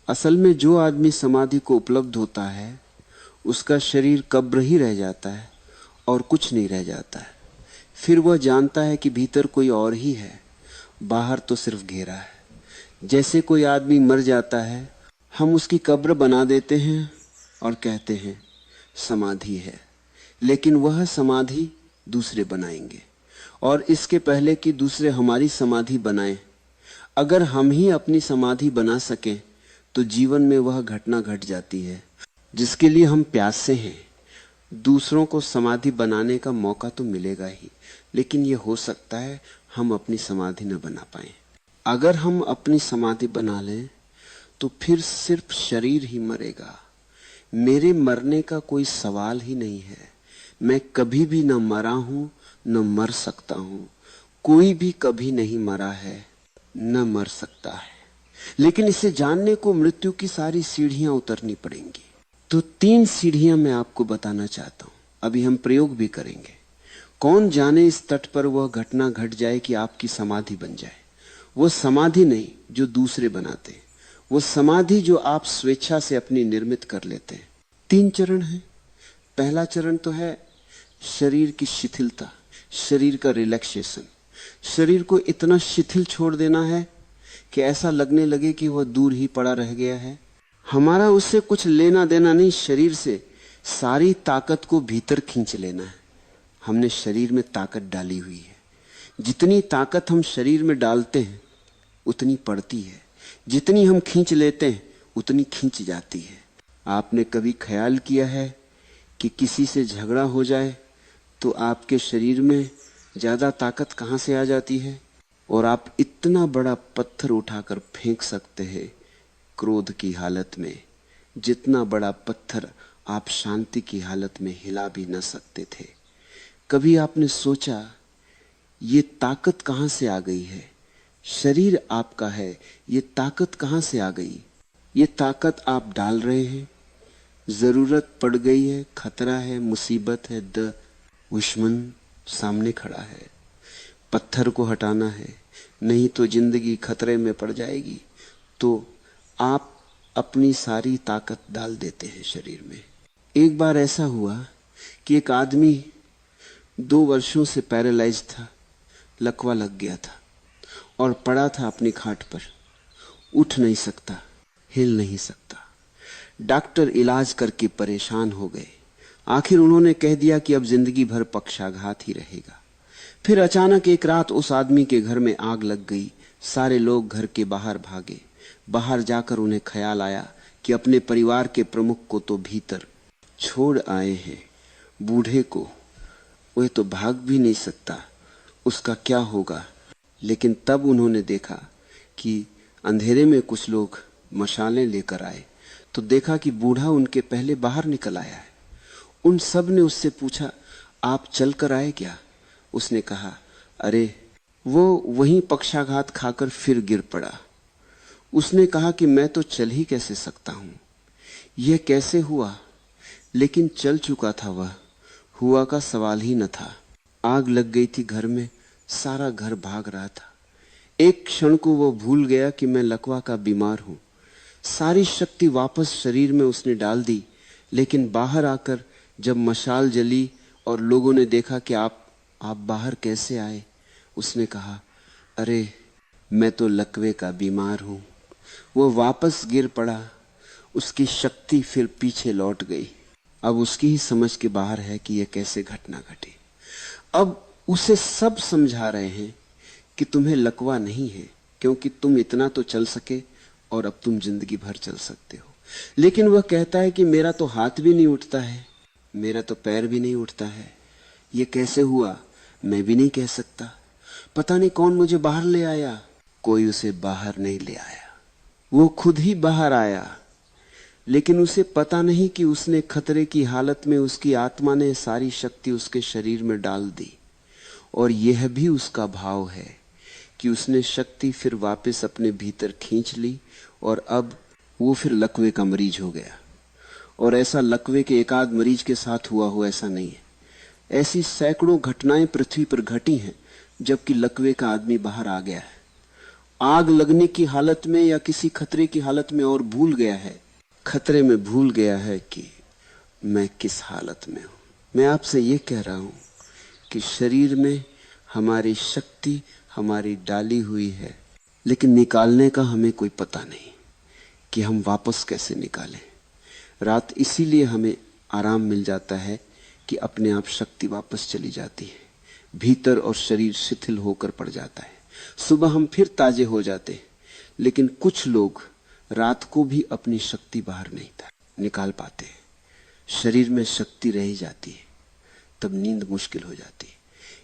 असल में जो आदमी समाधि को उपलब्ध होता है उसका शरीर कब्र ही रह जाता है और कुछ नहीं रह जाता है। फिर वह जानता है कि भीतर कोई और ही है, बाहर तो सिर्फ घेरा है। जैसे कोई आदमी मर जाता है, हम उसकी कब्र बना देते हैं और कहते हैं समाधि है, लेकिन वह समाधि दूसरे बनाएंगे और इसके पहले कि दूसरे हमारी समाधि बनाएं, अगर हम ही अपनी समाधि बना सकें तो जीवन में वह घटना घट जाती है जिसके लिए हम प्यासे हैं। दूसरों को समाधि बनाने का मौका तो मिलेगा ही, लेकिन यह हो सकता है हम अपनी समाधि न बना पाएं। अगर हम अपनी समाधि बना लें तो फिर सिर्फ शरीर ही मरेगा। मेरे मरने का कोई सवाल ही नहीं है। मैं कभी भी न मरा हूं न मर सकता हूं। कोई भी कभी नहीं मरा है न मर सकता है, लेकिन इसे जानने को मृत्यु की सारी सीढ़ियां उतरनी पड़ेंगी। तो 3 सीढ़ियां मैं आपको बताना चाहता हूं। अभी हम प्रयोग भी करेंगे। कौन जाने इस तट पर वह घटना घट जाए कि आपकी समाधि बन जाए। वो समाधि नहीं जो दूसरे बनाते हैं, वो समाधि जो आप स्वेच्छा से अपनी निर्मित कर लेते हैं। 3 चरण हैं। पहला चरण तो है शरीर की शिथिलता, शरीर का रिलैक्सेशन। शरीर को इतना शिथिल छोड़ देना है कि ऐसा लगने लगे कि वह दूर ही पड़ा रह गया है। हमारा उससे कुछ लेना देना नहीं, शरीर से सारी ताकत को भीतर खींच लेना है। हमने शरीर में ताकत डाली हुई है। जितनी ताकत हम शरीर में डालते हैं उतनी पड़ती है, जितनी हम खींच लेते हैं उतनी खींच जाती है। आपने कभी ख्याल किया है कि किसी से झगड़ा हो जाए तो आपके शरीर में ज्यादा ताकत कहां से आ जाती है, और आप इतना बड़ा पत्थर उठाकर फेंक सकते हैं क्रोध की हालत में, जितना बड़ा पत्थर आप शांति की हालत में हिला भी न सकते थे। कभी आपने सोचा ये ताकत कहां से आ गई है? शरीर आपका है, ये ताकत कहां से आ गई? ये ताकत आप डाल रहे हैं। जरूरत पड़ गई है, खतरा है, मुसीबत है, दुश्मन सामने खड़ा है, पत्थर को हटाना है, नहीं तो जिंदगी खतरे में पड़ जाएगी। तो आप अपनी सारी ताकत डाल देते हैं शरीर में। एक बार ऐसा हुआ कि एक आदमी 2 वर्षों से पैरालाइज था, लकवा लग गया था और पड़ा था अपनी खाट पर, उठ नहीं सकता, हिल नहीं सकता। डॉक्टर इलाज करके परेशान हो गए। आखिर उन्होंने कह दिया कि अब जिंदगी भर पक्षाघात ही रहेगा। फिर अचानक एक रात उस आदमी के घर में आग लग गई। सारे लोग घर के बाहर भागे। बाहर जाकर उन्हें ख्याल आया कि अपने परिवार के प्रमुख को तो भीतर छोड़ आए हैं, बूढ़े को वह तो भाग भी नहीं सकता, उसका क्या होगा। लेकिन तब उन्होंने देखा कि अंधेरे में कुछ लोग मशालें लेकर आए, तो देखा कि बूढ़ा उनके पहले बाहर निकल आया है। उन सब ने उससे पूछा, आप चल कर आए क्या? उसने कहा, अरे वो वहीं पक्षाघात खाकर फिर गिर पड़ा। उसने कहा कि मैं तो चल ही कैसे सकता हूं, यह कैसे हुआ? लेकिन चल चुका था वह, हुआ का सवाल ही न था। आग लग गई थी घर में, सारा घर भाग रहा था। एक क्षण को वो भूल गया कि मैं लकवा का बीमार हूं। सारी शक्ति वापस शरीर में उसने डाल दी, लेकिन बाहर आकर जब मशाल जली और लोगों ने देखा कि आप बाहर कैसे आए, उसने कहा, अरे मैं तो लकवे का बीमार हूं। वो वापस गिर पड़ा, उसकी शक्ति फिर पीछे लौट गई। अब उसकी ही समझ के बाहर है कि यह कैसे घटना घटी। अब उसे सब समझा रहे हैं कि तुम्हें लकवा नहीं है, क्योंकि तुम इतना तो चल सके और अब तुम जिंदगी भर चल सकते हो। लेकिन वह कहता है कि मेरा तो हाथ भी नहीं उठता है, मेरा तो पैर भी नहीं उठता है, ये कैसे हुआ? मैं भी नहीं कह सकता। पता नहीं कौन मुझे बाहर ले आया। कोई उसे बाहर नहीं ले आया, वो खुद ही बाहर आया। लेकिन उसे पता नहीं कि उसने खतरे की हालत में उसकी आत्मा ने सारी शक्ति उसके शरीर में डाल दी, और यह भी उसका भाव है कि उसने शक्ति फिर वापस अपने भीतर खींच ली, और अब वो फिर लकवे का मरीज हो गया। और ऐसा लकवे के एक आध मरीज के साथ हुआ हो ऐसा नहीं है। ऐसी सैकड़ों घटनाएं पृथ्वी पर घटी हैं जबकि लकवे का आदमी बाहर आ गया है। आग लगने की हालत में या किसी खतरे की हालत में और भूल गया है, खतरे में भूल गया है कि मैं किस हालत में हूं। मैं आपसे ये कह रहा हूं कि शरीर में हमारी शक्ति हमारी डाली हुई है, लेकिन निकालने का हमें कोई पता नहीं कि हम वापस कैसे निकालें। रात इसीलिए हमें आराम मिल जाता है कि अपने आप शक्ति वापस चली जाती है, भीतर और शरीर शिथिल होकर पड़ जाता है। सुबह हम फिर ताजे हो जाते हैं, लेकिन कुछ लोग रात को भी अपनी शक्ति बाहर नहीं निकाल पाते। शरीर में शक्ति रह जाती है, तब नींद मुश्किल हो जाती है।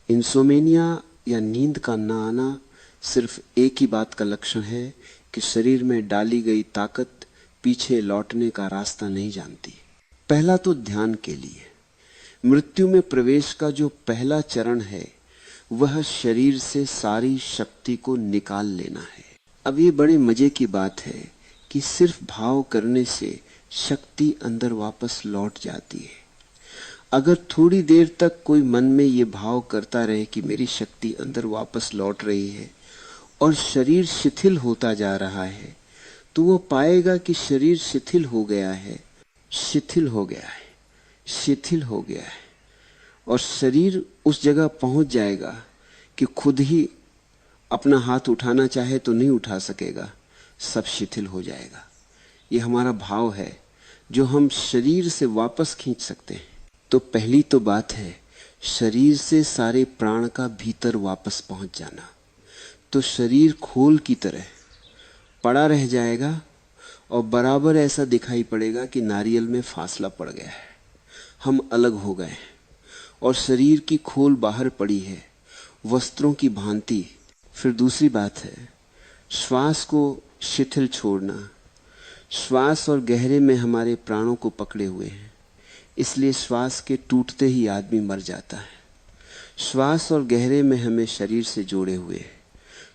इंसोमेनिया या नींद का ना आना सिर्फ एक ही बात का लक्षण है कि शरीर में डाली गई ताकत पीछे लौटने का रास्ता नहीं जानती। पहला तो ध्यान के लिए मृत्यु में प्रवेश का जो पहला चरण है वह शरीर से सारी शक्ति को निकाल लेना है। अब ये बड़े मजे की बात है कि सिर्फ भाव करने से शक्ति अंदर वापस लौट जाती है। अगर थोड़ी देर तक कोई मन में ये भाव करता रहे कि मेरी शक्ति अंदर वापस लौट रही है और शरीर शिथिल होता जा रहा है, तो वो पाएगा कि शरीर शिथिल हो गया है, शिथिल हो गया है, शिथिल हो गया है, और शरीर उस जगह पहुंच जाएगा कि खुद ही अपना हाथ उठाना चाहे तो नहीं उठा सकेगा, सब शिथिल हो जाएगा। ये हमारा भाव है जो हम शरीर से वापस खींच सकते हैं। तो पहली तो बात है शरीर से सारे प्राण का भीतर वापस पहुंच जाना। तो शरीर खोल की तरह पड़ा रह जाएगा और बराबर ऐसा दिखाई पड़ेगा कि नारियल में फासला पड़ गया है, हम अलग हो गए और शरीर की खोल बाहर पड़ी है, वस्त्रों की भांति। फिर दूसरी बात है श्वास को शिथिल छोड़ना। श्वास और गहरे में हमारे प्राणों को पकड़े हुए हैं, इसलिए श्वास के टूटते ही आदमी मर जाता है। श्वास और गहरे में हमें शरीर से जोड़े हुए हैं।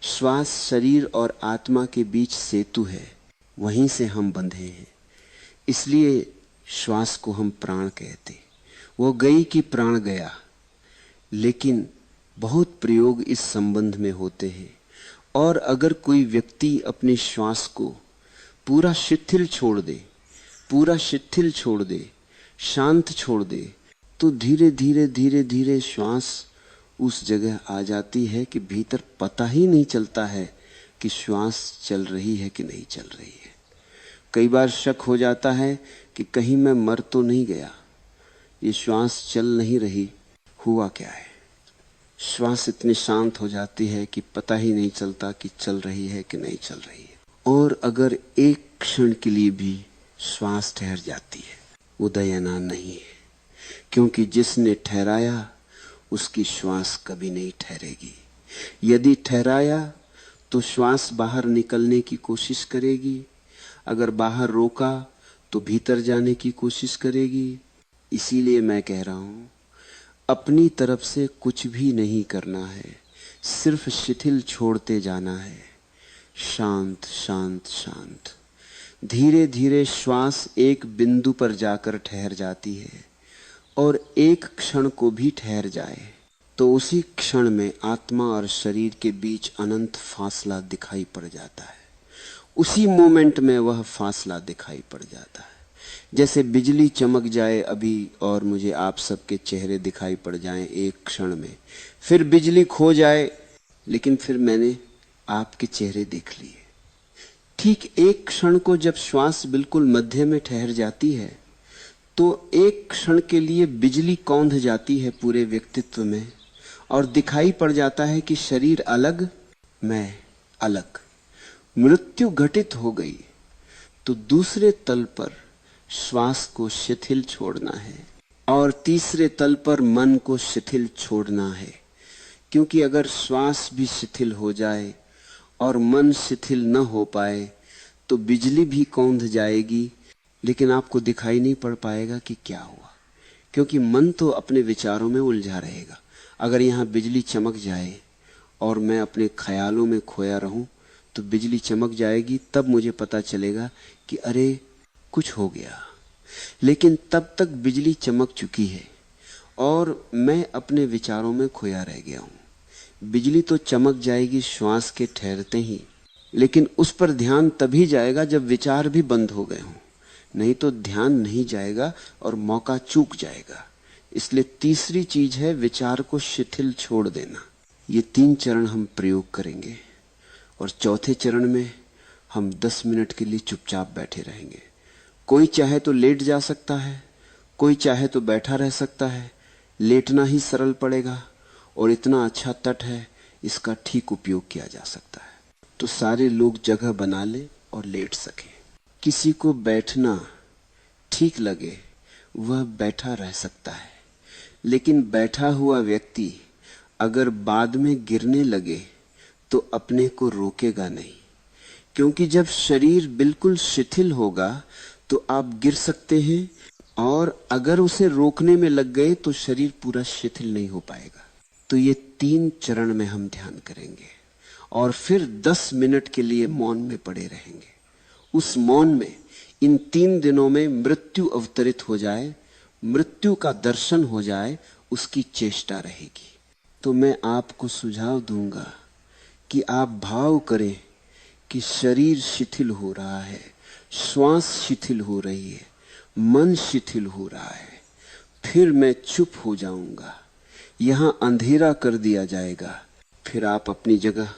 श्वास शरीर और आत्मा के बीच सेतु है, वहीं से हम बंधे हैं, इसलिए श्वास को हम प्राण कहते। वो गई कि प्राण गया, लेकिन बहुत प्रयोग इस संबंध में होते हैं। और अगर कोई व्यक्ति अपने श्वास को पूरा शिथिल छोड़ दे, पूरा शिथिल छोड़ दे, शांत छोड़ दे, तो धीरे धीरे धीरे धीरे श्वास उस जगह आ जाती है कि भीतर पता ही नहीं चलता है कि श्वास चल रही है कि नहीं चल रही है। कई बार शक हो जाता है कि कहीं मैं मर तो नहीं गया, ये श्वास चल नहीं रही, हुआ क्या है। श्वास इतनी शांत हो जाती है कि पता ही नहीं चलता कि चल रही है कि नहीं चल रही है। और अगर एक क्षण के लिए भी श्वास ठहर जाती है, वो दयाना नहीं है, क्योंकि जिसने ठहराया उसकी श्वास कभी नहीं ठहरेगी। यदि ठहराया तो श्वास बाहर निकलने की कोशिश करेगी, अगर बाहर रोका तो भीतर जाने की कोशिश करेगी। इसीलिए मैं कह रहा हूं अपनी तरफ से कुछ भी नहीं करना है, सिर्फ शिथिल छोड़ते जाना है। शांत शांत शांत। धीरे धीरे श्वास एक बिंदु पर जाकर ठहर जाती है, और एक क्षण को भी ठहर जाए तो उसी क्षण में आत्मा और शरीर के बीच अनंत फासला दिखाई पड़ जाता है। उसी मोमेंट में वह फासला दिखाई पड़ जाता है। जैसे बिजली चमक जाए अभी और मुझे आप सबके चेहरे दिखाई पड़ जाएं एक क्षण में, फिर बिजली खो जाए, लेकिन फिर मैंने आपके चेहरे देख लिए। ठीक एक क्षण को जब श्वास बिल्कुल मध्य में ठहर जाती है तो एक क्षण के लिए बिजली कौंध जाती है पूरे व्यक्तित्व में, और दिखाई पड़ जाता है कि शरीर अलग, मैं अलग। मृत्यु घटित हो गई तो दूसरे तल पर श्वास को शिथिल छोड़ना है, और तीसरे तल पर मन को शिथिल छोड़ना है। क्योंकि अगर श्वास भी शिथिल हो जाए और मन शिथिल न हो पाए तो बिजली भी कौंध जाएगी, लेकिन आपको दिखाई नहीं पड़ पाएगा कि क्या हुआ, क्योंकि मन तो अपने विचारों में उलझा रहेगा। अगर यहाँ बिजली चमक जाए और मैं अपने ख्यालों में खोया रहूं तो बिजली चमक जाएगी, तब मुझे पता चलेगा कि अरे कुछ हो गया, लेकिन तब तक बिजली चमक चुकी है और मैं अपने विचारों में खोया रह गया हूं। बिजली तो चमक जाएगी श्वास के ठहरते ही, लेकिन उस पर ध्यान तभी जाएगा जब विचार भी बंद हो गए हों, नहीं तो ध्यान नहीं जाएगा और मौका चूक जाएगा। इसलिए तीसरी चीज है विचार को शिथिल छोड़ देना। ये 3 चरण हम प्रयोग करेंगे और चौथे चरण में हम 10 मिनट के लिए चुपचाप बैठे रहेंगे। कोई चाहे तो लेट जा सकता है, कोई चाहे तो बैठा रह सकता है। लेटना ही सरल पड़ेगा और इतना अच्छा तट है, इसका ठीक उपयोग किया जा सकता है। तो सारे लोग जगह बना ले और लेट सके। किसी को बैठना ठीक लगे वह बैठा रह सकता है, लेकिन बैठा हुआ व्यक्ति अगर बाद में गिरने लगे तो अपने को रोकेगा नहीं, क्योंकि जब शरीर बिल्कुल शिथिल होगा तो आप गिर सकते हैं, और अगर उसे रोकने में लग गए तो शरीर पूरा शिथिल नहीं हो पाएगा। तो ये 3 चरण में हम ध्यान करेंगे और फिर 10 मिनट के लिए मौन में पड़े रहेंगे। उस मौन में इन 3 दिनों में मृत्यु अवतरित हो जाए, मृत्यु का दर्शन हो जाए, उसकी चेष्टा रहेगी। तो मैं आपको सुझाव दूंगा कि आप भाव करें कि शरीर शिथिल हो रहा है, श्वास शिथिल हो रही है, मन शिथिल हो रहा है। फिर मैं चुप हो जाऊंगा, यहां अंधेरा कर दिया जाएगा। फिर आप अपनी जगह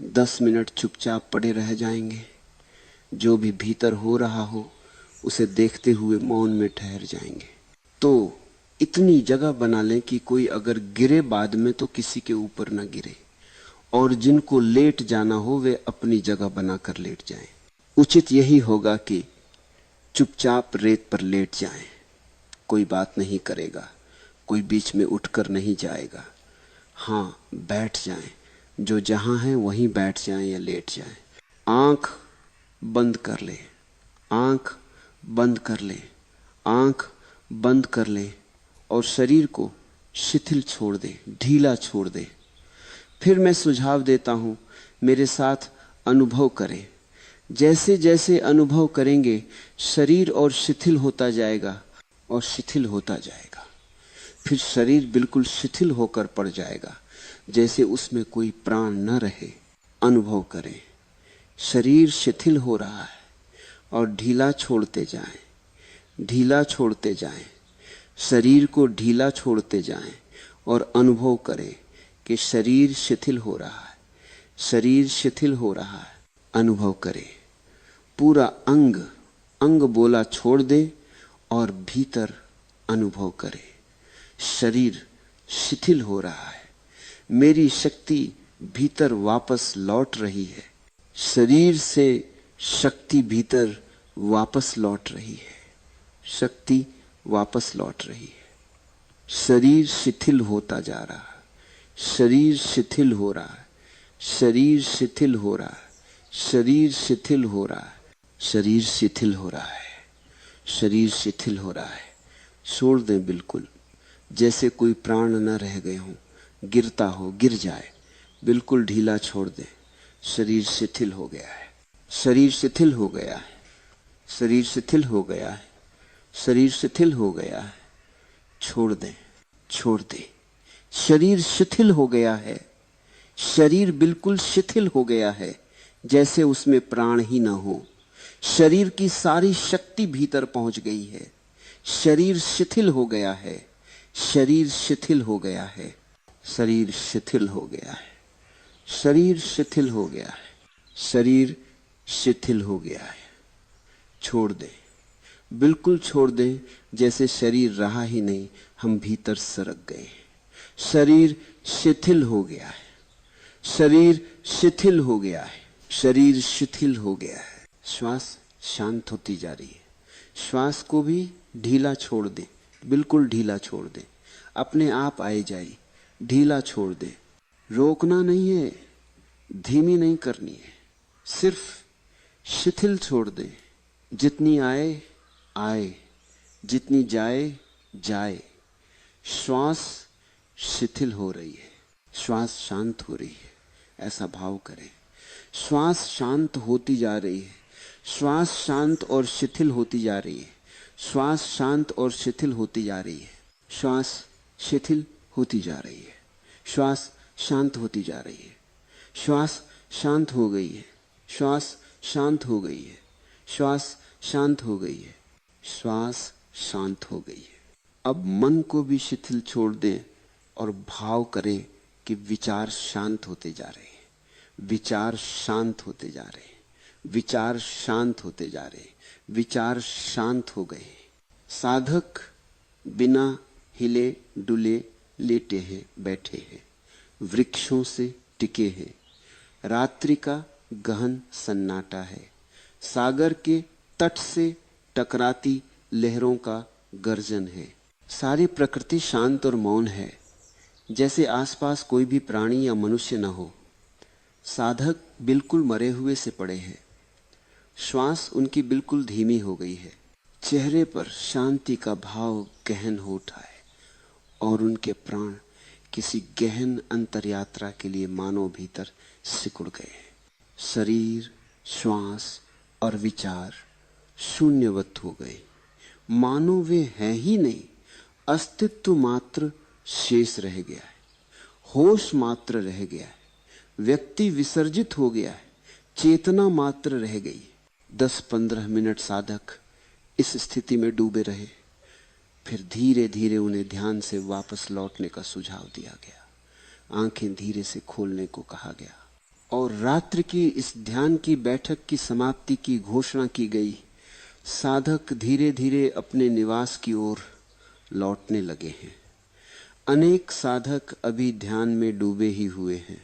10 मिनट चुपचाप पड़े रह जाएंगे। जो भी भीतर हो रहा हो उसे देखते हुए मौन में ठहर जाएंगे। तो इतनी जगह बना लें कि कोई अगर गिरे बाद में तो किसी के ऊपर ना गिरे, और जिनको लेट जाना हो वे अपनी जगह बनाकर लेट जाएं। उचित यही होगा कि चुपचाप रेत पर लेट जाएं, कोई बात नहीं करेगा, कोई बीच में उठकर नहीं जाएगा। हाँ, बैठ जाएं, जो जहां है वहीं बैठ जाएं या लेट जाएं। आंख बंद कर ले, आंख बंद कर ले, आंख बंद कर ले और शरीर को शिथिल छोड़ दे, ढीला छोड़ दे। फिर मैं सुझाव देता हूं, मेरे साथ अनुभव करें। जैसे जैसे अनुभव करेंगे शरीर और शिथिल होता जाएगा और शिथिल होता जाएगा। फिर शरीर बिल्कुल शिथिल होकर पड़ जाएगा, जैसे उसमें कोई प्राण न रहे। अनुभव करें, शरीर शिथिल हो रहा है और ढीला छोड़ते जाएं, ढीला छोड़ते जाएं, शरीर को ढीला छोड़ते जाएं और अनुभव करें कि शरीर शिथिल हो रहा है, शरीर शिथिल हो रहा है। अनुभव करें, पूरा अंग अंग बोला छोड़ दे और भीतर अनुभव करे, शरीर शिथिल हो रहा है, मेरी शक्ति भीतर वापस लौट रही है, शरीर से शक्ति भीतर वापस लौट रही है, शक्ति वापस लौट रही है। शरीर शिथिल होता जा रहा है, शरीर शिथिल हो रहा है, शरीर शिथिल हो रहा है, शरीर शिथिल हो रहा है, शरीर शिथिल हो रहा है, शरीर शिथिल हो रहा है। छोड़ दें बिल्कुल, जैसे कोई प्राण न रह गए हों, गिरता हो गिर जाए, बिल्कुल ढीला छोड़ दें। शरीर शिथिल हो गया है, शरीर शिथिल हो गया है, शरीर शिथिल हो गया है, शरीर शिथिल हो गया है। छोड़ दें, छोड़ दें। शरीर शिथिल हो गया है, शरीर बिल्कुल शिथिल हो गया है, जैसे उसमें प्राण ही ना हो। शरीर की सारी शक्ति भीतर पहुंच गई है। शरीर शिथिल हो गया है, शरीर शिथिल हो गया है, शरीर शिथिल हो गया है, शरीर शिथिल हो गया है, शरीर शिथिल हो गया है। छोड़ दे, बिल्कुल छोड़ दे, जैसे शरीर रहा ही नहीं, हम भीतर सरक गए। शरीर शिथिल हो गया है, शरीर शिथिल हो गया है, शरीर शिथिल हो गया है। श्वास शांत होती जा रही है। श्वास को भी ढीला छोड़ दे, बिल्कुल ढीला छोड़ दे, अपने आप आए जाए, ढीला छोड़ दे। रोकना नहीं है, धीमी नहीं करनी है, सिर्फ शिथिल छोड़ दे। जितनी आए आए, जितनी जाए जाए। श्वास शिथिल हो रही है, श्वास शांत हो रही है, ऐसा भाव करें। श्वास शांत होती जा रही है, श्वास शांत और शिथिल होती जा रही है, श्वास शांत और शिथिल होती जा रही है, श्वास शिथिल होती जा रही है, श्वास शांत होती जा रही है, श्वास शांत हो गई है, श्वास शांत हो गई है, श्वास शांत हो गई है, श्वास शांत हो गई है। अब मन को भी शिथिल छोड़ दें और भाव करें कि विचार शांत होते जा रहे हैं, विचार शांत होते जा रहे हैं, विचार शांत होते जा रहे हैं, विचार शांत हो गए। साधक बिना हिले डुले लेटे हैं, बैठे हैं, वृक्षों से टिके हैं। रात्रि का गहन सन्नाटा है, सागर के तट से टकराती लहरों का गर्जन है। सारी प्रकृति शांत और मौन है, जैसे आसपास कोई भी प्राणी या मनुष्य न हो। साधक बिल्कुल मरे हुए से पड़े हैं, श्वास उनकी बिल्कुल धीमी हो गई है, चेहरे पर शांति का भाव गहन हो उठा है और उनके प्राण किसी गहन अंतरयात्रा के लिए मानो भीतर सिकुड़ गए हैं। शरीर, श्वास और विचार शून्यवत हो गए, मानो वे हैं ही नहीं। अस्तित्व मात्र शेष रह गया है, होश मात्र रह गया है, व्यक्ति विसर्जित हो गया है, चेतना मात्र रह गई। 10-15 मिनट साधक इस स्थिति में डूबे रहे, फिर धीरे धीरे उन्हें ध्यान से वापस लौटने का सुझाव दिया गया, आंखें धीरे से खोलने को कहा गया और रात्रि की इस ध्यान की बैठक की समाप्ति की घोषणा की गई। साधक धीरे धीरे अपने निवास की ओर लौटने लगे हैं। अनेक साधक अभी ध्यान में डूबे ही हुए हैं।